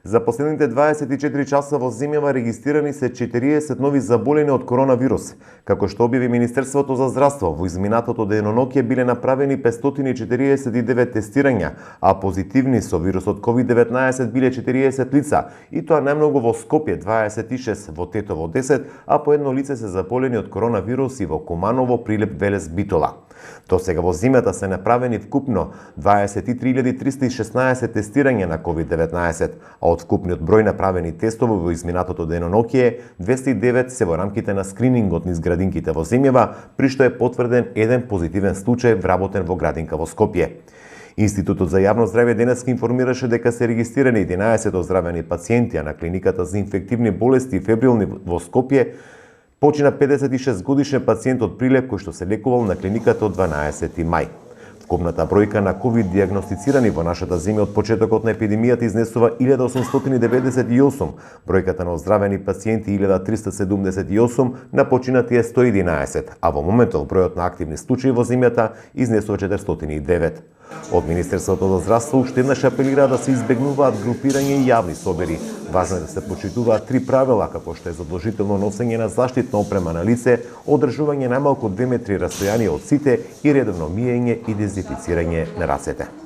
За последните 24 часа во земјава регистрирани се 40 нови заболени од коронавирус. Како што објави Министерството за здравство, во изминатото деноноќе биле направени 549 тестирања, а позитивни со вирусот COVID-19 биле 40 лица, и тоа најмногу во Скопје 26, во Тетово 10, а по едно лице се заболени од коронавирус и во Куманово, Прилеп, Велес, Битола. До сега во земјата се направени вкупно 23.316 тестирања на COVID-19, а од вкупниот број направени тестови во изминатото деноноќе 209 се во рамките на скринингот низ градинките во земјава, при што е потврден еден позитивен случај вработен во градинка во Скопје. Институтот за јавно здравје денеска информираше дека се регистрирани 11 оздравени пациенти, а на клиниката за инфективни болести и фебрилни во Скопје почина 56 годишен пациент од Прилеп кој што се лекувал на клиниката од 12 мај. Вкупната бројка на ковид диагностицирани во нашата земја од почетокот на епидемијата изнесува 1898, бројката на оздравени пациенти 1378, на починати е 111, а во моментов бројот на активни случаи во земјата изнесува 409. Од Министерството за здравство уште еднаш апелира да се избегнуваат групирање и јавни собери. Важно е да се почитуваат 3 правила, како што е задолжително носење на заштитна опрема на лице, одржување најмалку 2 метри растојание од сите и редовно миење и дезинфицирање на рацете.